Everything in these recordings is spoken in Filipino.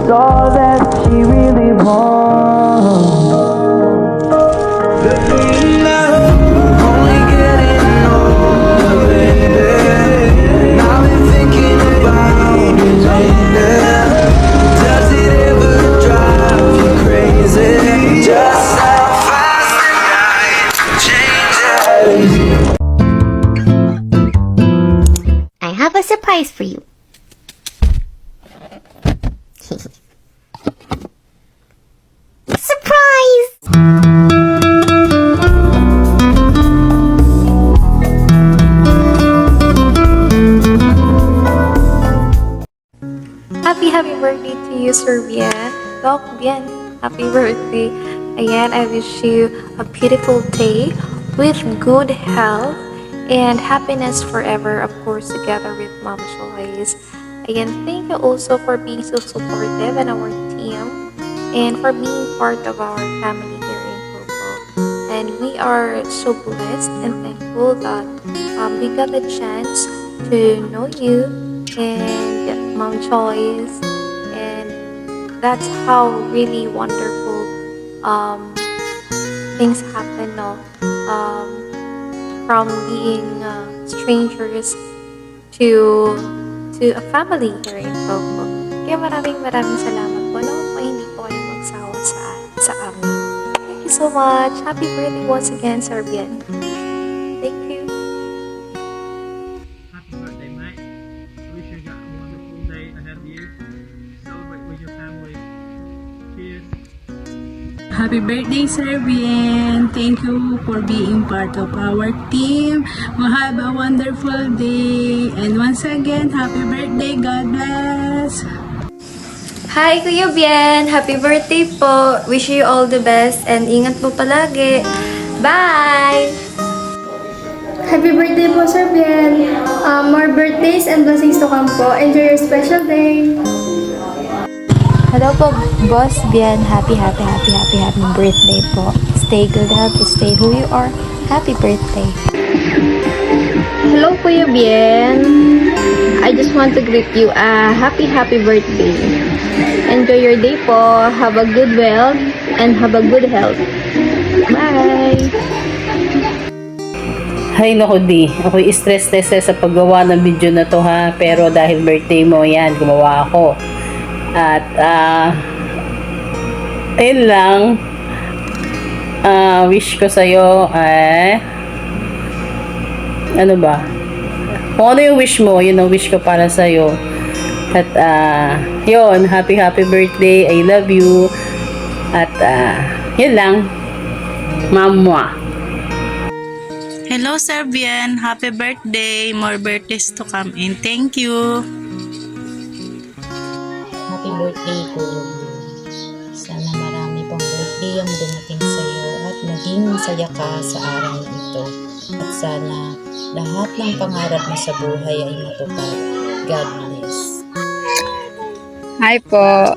it's all that she really wants. Only getting older, baby. And I've been thinking about it lately. Does it ever drive you crazy? Just how fast the night changes. I have a surprise for you. Surprise! Happy birthday to you, Sir Bien. Doc Bien, happy birthday. Ayan, I wish you a beautiful day with good health and happiness forever, of course, together with Mama Joyce. Ayan, thank you also for being so supportive in our team and for being part of our family here in Purple. And we are so blessed and thankful that we got the chance to know you and Mom Joyce, and that's how really wonderful things happen, no? From being strangers to a family here in Poco. Kaya maraming salamat po, no? Kung hindi po kayo magsawa sa amin. Thank you so much. Happy birthday once again, Sir Bien. Thank you. Happy birthday, Mike. Wish you got a wonderful day ahead of you. Celebrate with your family. Cheers. Happy birthday, Sir Bien. Thank you for being part of our team. Have a wonderful day. And once again, happy birthday. God bless. Hi, Kuya Bien! Happy birthday po! Wish you all the best and ingat po palagi. Bye! Happy birthday po, Sir Bien! More birthdays and blessings to come po. Enjoy your special day! Hello po, Boss Bien. Happy birthday po. Stay good, happy, stay who you are. Happy birthday. Hello, Kuya Bien. I just want to greet you a happy birthday. Enjoy your day po. Have a good wealth and have a good health. Bye! Hay naku di, ako'y stress sa paggawa ng video na to ha, pero dahil birthday mo yan, gumawa ako. At ayun lang, wish ko sa'yo ay ano ba, kung ano yung wish mo, yun ang wish ko para sa'yo. At yun, happy birthday, I love you. At yun lang, Mama. Hello, Sir Bien. Happy birthday. More birthdays to come in. Thank you. Happy birthday, Kuya. Sana marami pang birthday ang dumating sa iyo at maging masaya ka sa araw na ito. At sana lahat ng pangarap mo sa buhay ay matupad. God bless. Hi po.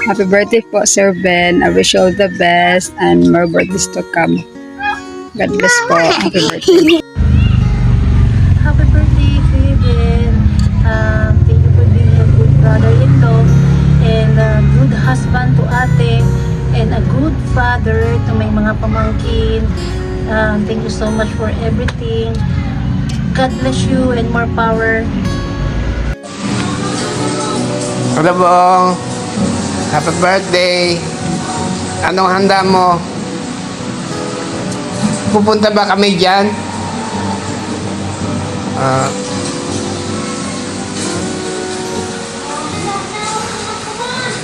Happy birthday po, Sir Ben. I wish you all the best and more birthdays to come. God bless po. Happy birthday. Happy birthday, Kuya Bien. Thank you for being a good brother-in-law and a good husband to ate and a good father to my mga pamangkin. Thank you so much for everything. God bless you and more power. Hello, Bong. Happy birthday. Anong handa mo? Pupunta ba kami dyan?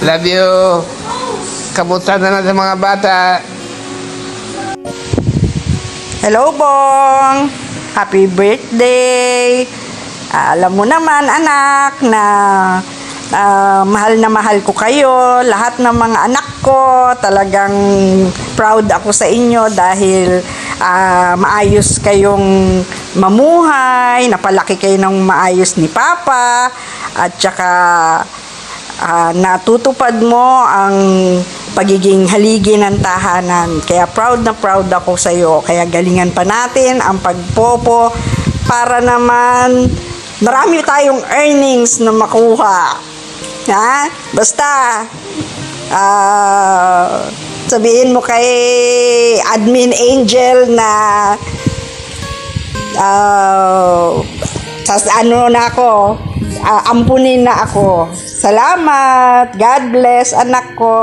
Love you. Kamusta na sa mga bata? Hello, Bong! Happy birthday! Alam mo naman, anak, na mahal ko kayo. Lahat ng mga anak ko, talagang proud ako sa inyo dahil maayos kayong mamuhay, napalaki kayo ng maayos ni Papa, at saka natutupad mo ang pagiging haligi ng tahanan. Kaya proud na proud ako sa iyo. Kaya galingan pa natin ang pagpopo para naman marami tayong earnings na makuha. Ha? Basta, sabihin mo kay Admin Angel na ampunin na ako. Salamat. God bless, anak ko.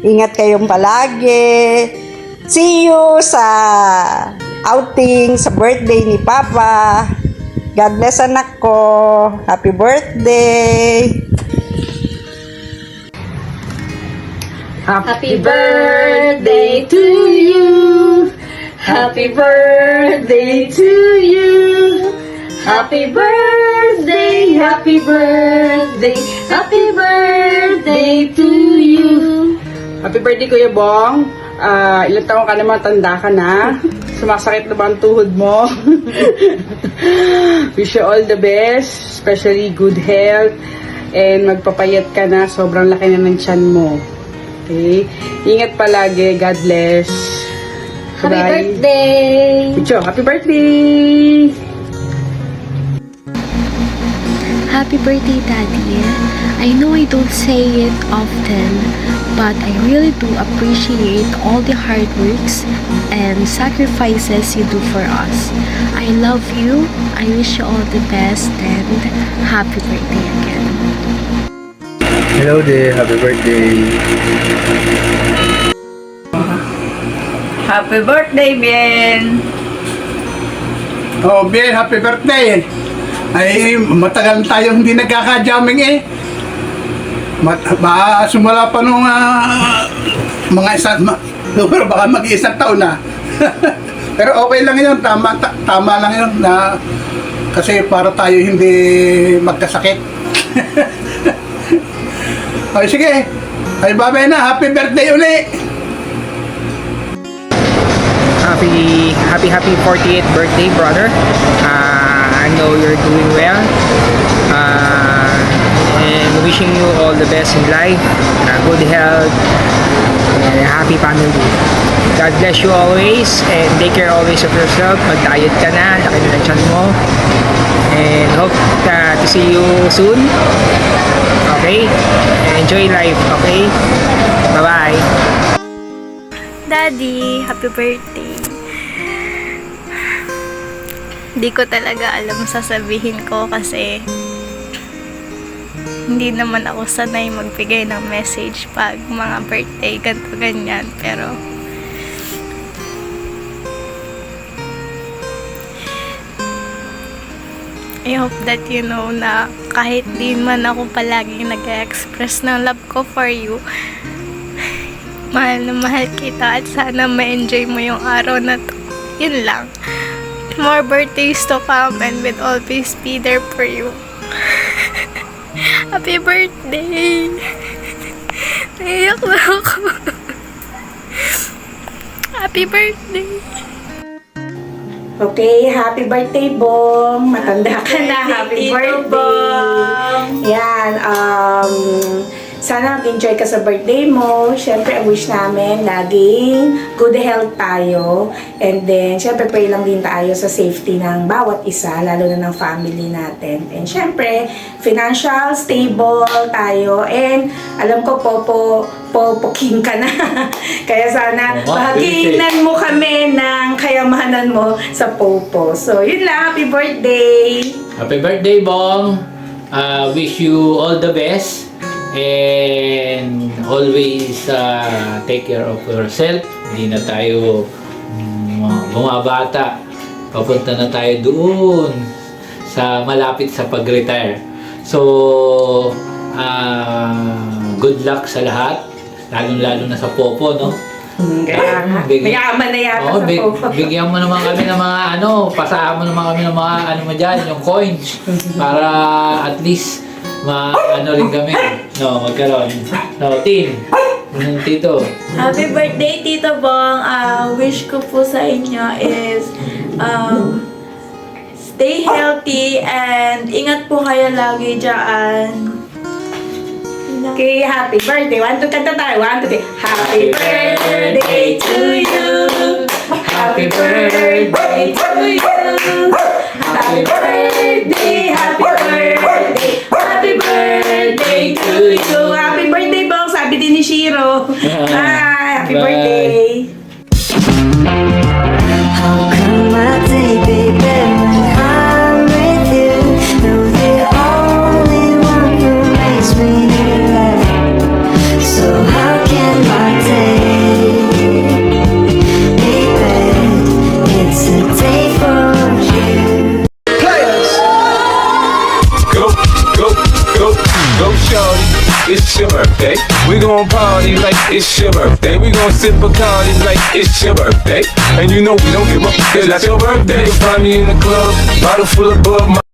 Ingat kayong palagi. See you sa outing, sa birthday ni Papa. God bless, anak ko. Happy birthday. Happy birthday to you. Happy birthday to you. Happy birthday, happy birthday, happy birthday to you. Happy birthday, Kuya Bong. Ilang taon ka naman, tanda ka na. Sumasakit na ba ang tuhod mo? Wish you all the best, especially good health. And magpapayat ka na, sobrang laki na ng tiyan mo. Okay? Ingat palagi. God bless. Happy Bye. birthday! Picho, happy birthday! Happy birthday, Daddy. I know I don't say it often, but I really do appreciate all the hard works and sacrifices you do for us. I love you. I wish you all the best and happy birthday again. Hello there, happy birthday. Happy birthday, Bien! Oh, Bien, happy birthday. Ay, matagal tayong hindi nagkaka-jamming eh. Sumula pa nung mga pero baka mag-iisang taon na. Pero okay lang yun, tama lang yun na kasi para tayo hindi magkasakit. Ay, sige. Ay, babay na. Happy birthday uli. Happy 48th birthday, brother. I know you're doing well. And wishing you all the best in life, good health, and a happy family. God bless you always, and take care always of yourself. Mag-diet ka na, laki na ng tiyan mo. And hope to see you soon. Okay? Enjoy life, okay? Bye-bye. Daddy, happy birthday. Hindi ko talaga alam sasabihin ko kasi hindi naman ako sanay magbigay ng message pag mga birthday, ganito ganyan. Pero I hope that you know na kahit di man ako palagi nag-express ng love ko for you, mahal na mahal kita at sana ma-enjoy mo yung araw na to. Yun lang. More birthdays to come and we'll always be there for you. Happy birthday! Naiyak na ako. Happy birthday! Okay, happy birthday, Bong. Matanda ka na. Happy birthday. Yan, sana mag-enjoy ka sa birthday mo. Siyempre, ang wish namin, laging good health tayo. And then, siyempre, pray lang din tayo sa safety ng bawat isa, lalo na ng family natin. And siyempre, financial, stable tayo. And alam ko, popoking ka na. Kaya sana, bahaginan mo kami ng kayamanan mo sa popo. So, yun lang. Happy birthday! Happy birthday, Bong! Wish you all the best. And always take care of yourself. Hindi na tayo bumabata. Papunta na tayo doon sa malapit sa pag-retire. So, good luck sa lahat. Lalong-lalo na sa popo, no? Kaya nga. Mayaman na yata sa popo. Bigyan mo naman kami ng mga pasahan mo naman kami ng mga mo dyan, yung coins. Para at least rin kami. No, magkaroon. No, Tin. Tito. Happy birthday, Tito Bong. Wish ko po sa inyo is stay healthy and ingat po kayo lagi dyan. Okay, happy birthday. 1, 2, kanta tayo. 1, 2, 3. Happy birthday to you. Happy birthday to you. Happy birthday, happy birthday. Happy birthday to hero. Bye! Happy Bye. birthday! How come my day, baby, when I'm with you? You're the only one who makes me laugh. So how can my day be bad? It's a day for you. Players! Go, shorty. It's your birthday. We gon' party like it's your birthday. We gon' sip Bacardi like it's your birthday. And you know we don't give up, cause that's your birthday. You'll find me in the club, bottle full of Bud.